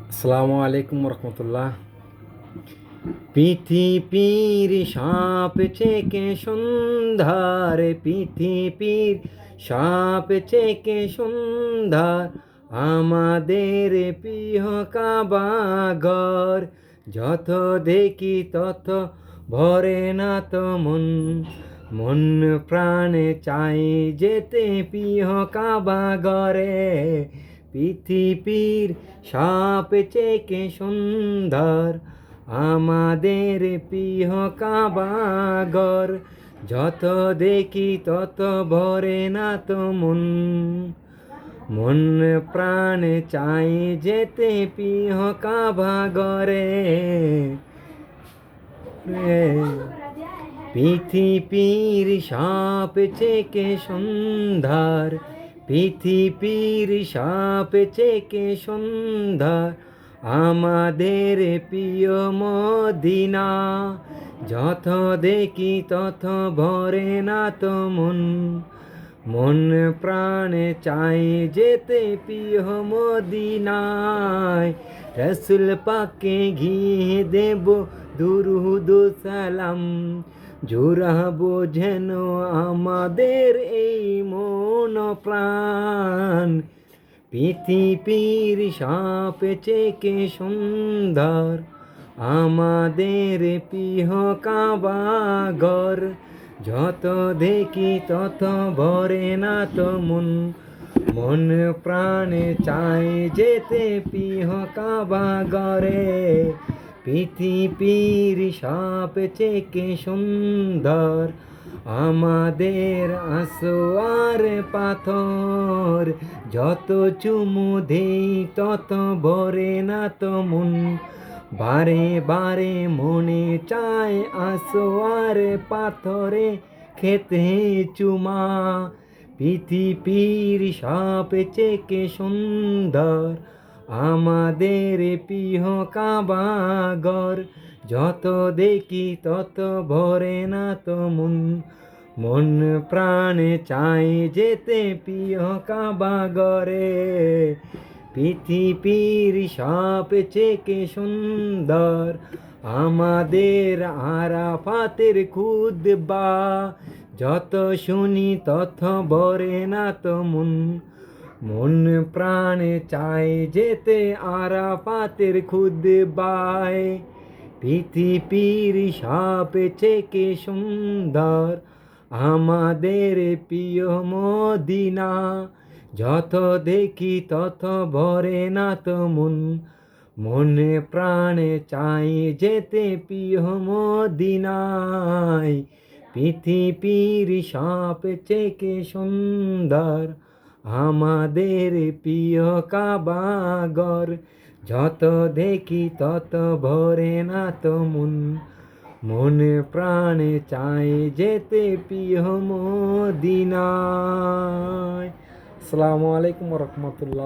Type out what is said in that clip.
আসসালামু আলাইকুম রহমতুল্লাহ। পৃথিবীর সাপ চেকে সুন্দর, পৃথিবীর সাপ চেকে সুন্দর, আমাদের প্রিয় কাবা ঘর। যত দেখি তত ভরে না তো মন, মন প্রাণে চাই যেতে প্রিয় কাবা ঘরে। পৃথিবীর সাপ চেকে সুন্দর, আমাদের প্রিয় কাবা ঘর। যত দেখি তত ভরে না তো মন, মন প্রাণে চাই যেতে প্রিয় কাবা ঘরে। পৃথিবীর সাপ চেকে সুন্দর, পৃথিবীর সাপ চেকে সুন্দর, আমাদের প্রিয় মদিনা। যত দেখি তত ভরে না তো মন, মন প্রাণে চাই যেতে প্রিয় মদিনায়। রসুল পাকে ঘিয়ে দেব দুরুদ সালাম, জোড়াবো যেন আমাদের এই মন প্রাণ। পৃথিবীর সাপ চেকে সুন্দর, আমাদের প্রিয় কাবা ঘর। যত দেখি তত ভরে না তো মন, মন প্রাণে চাই যেতে প্রিয় কাবা ঘরে। পৃথিবীর সাপ চেকে সুন্দর, আমাদের আসোয়ার পাথর। যত চুমু দেই তত ভরে না তো মন, বারে বারে মনে চায় আসোয়ার পাথরে খেতে চুমা। পৃথিবীর সাপ চেকে সুন্দর, আমাদের প্রিয় কাবা ঘর। যত দেখি তত ভরে না তো মন, মন প্রাণে চাই যেতে প্রিয় কাবা ঘরে। পৃথিবীর সাপ চেকে সুন্দর, আমাদের আরাফাতের খুতবা। যত শুনি তত ভরে না তো মন, মন প্রাণে চাই যেতে আরাফাতের খুতবায়। পৃথিবীর সাপ চেকে সুন্দর, আমাদের প্রিয় মদিনা। যত দেখি তত ভরে না তো মন, মনে প্রাণে চাই যেতে প্রিয় মদিনায়। পৃথিবীর সাপ চেকে সুন্দর, আমাদের প্রিয় কাবা ঘর। যত দেখি তত ভরে না তো মন, মনে প্রাণে চাই যেতে প্রিয় মদিনায়। আসসালামু আলাইকুম রহমতুল্লাহ।